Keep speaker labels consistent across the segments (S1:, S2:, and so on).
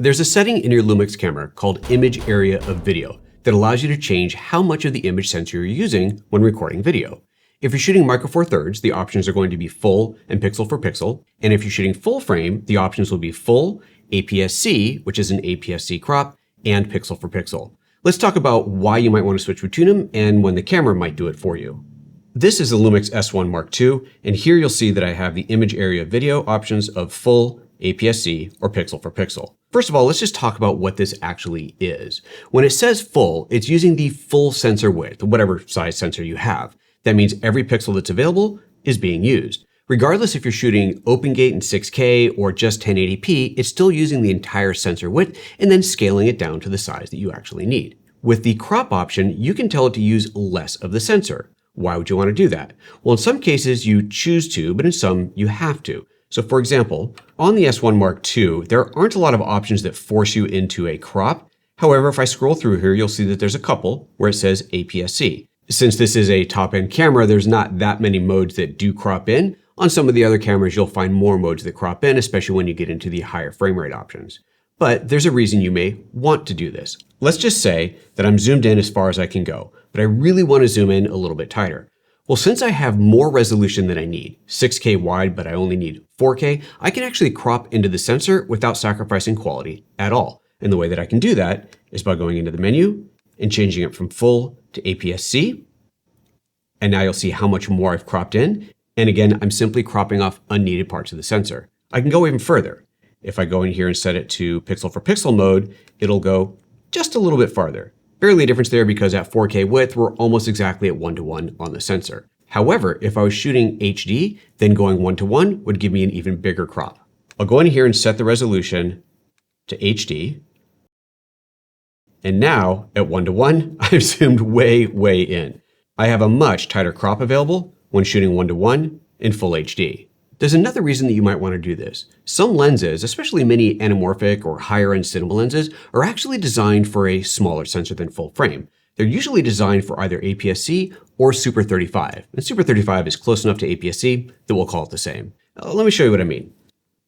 S1: There's a setting in your LUMIX camera called Image Area of Video that allows you to change how much of the image sensor you're using when recording video. If you're shooting micro four thirds, the options are going to be full and pixel for pixel. And if you're shooting full frame, the options will be full, APS-C, which is an APS-C crop, and pixel for pixel. Let's talk about why you might want to switch between them and when the camera might do it for you. This is the LUMIX S1 Mark II, and here you'll see that I have the image area of video options of full, APS-C, or pixel for pixel. First of all, let's just talk about what this actually is. When it says full, it's using the full sensor width, whatever size sensor you have. That means every pixel that's available is being used. Regardless if you're shooting open gate in 6K or just 1080p, it's still using the entire sensor width and then scaling it down to the size that you actually need. With the crop option, you can tell it to use less of the sensor. Why would you want to do that? Well, in some cases you choose to, but in some you have to. So for example, on the S1 Mark II, there aren't a lot of options that force you into a crop. However, if I scroll through here, you'll see that there's a couple where it says APS-C. Since this is a top-end camera, there's not that many modes that do crop in. On some of the other cameras, you'll find more modes that crop in, especially when you get into the higher frame rate options. But there's a reason you may want to do this. Let's just say that I'm zoomed in as far as I can go, but I really want to zoom in a little bit tighter. Well, since I have more resolution than I need, 6K wide, but I only need 4K, I can actually crop into the sensor without sacrificing quality at all. And the way that I can do that is by going into the menu and changing it from full to APS-C. And now you'll see how much more I've cropped in. And again, I'm simply cropping off unneeded parts of the sensor. I can go even further. If I go in here and set it to pixel for pixel mode, it'll go just a little bit farther. Barely a difference there because at 4K width, we're almost exactly at 1:1 on the sensor. However, if I was shooting HD, then going 1:1 would give me an even bigger crop. I'll go in here and set the resolution to HD. And now at 1:1, I've zoomed way in. I have a much tighter crop available when shooting 1:1 in full HD. There's another reason that you might want to do this. Some lenses, especially many anamorphic or higher end cinema lenses, are actually designed for a smaller sensor than full frame. They're usually designed for either APS-C or Super 35. And Super 35 is close enough to APS-C that we'll call it the same. Let me show you what I mean.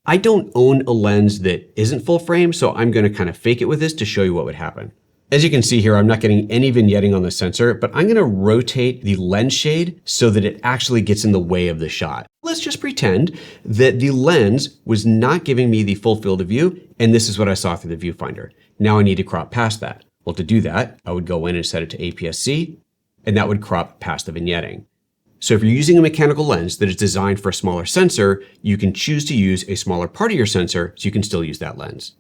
S1: I don't own a lens that isn't full frame, so I'm going to kind of fake it with this to show you what would happen. As you can see here, I'm not getting any vignetting on the sensor, but I'm going to rotate the lens shade so that it actually gets in the way of the shot. Let's just pretend that the lens was not giving me the full field of view, and this is what I saw through the viewfinder. Now I need to crop past that. Well, to do that, I would go in and set it to APS-C, and that would crop past the vignetting. So if you're using a mechanical lens that is designed for a smaller sensor, you can choose to use a smaller part of your sensor so you can still use that lens.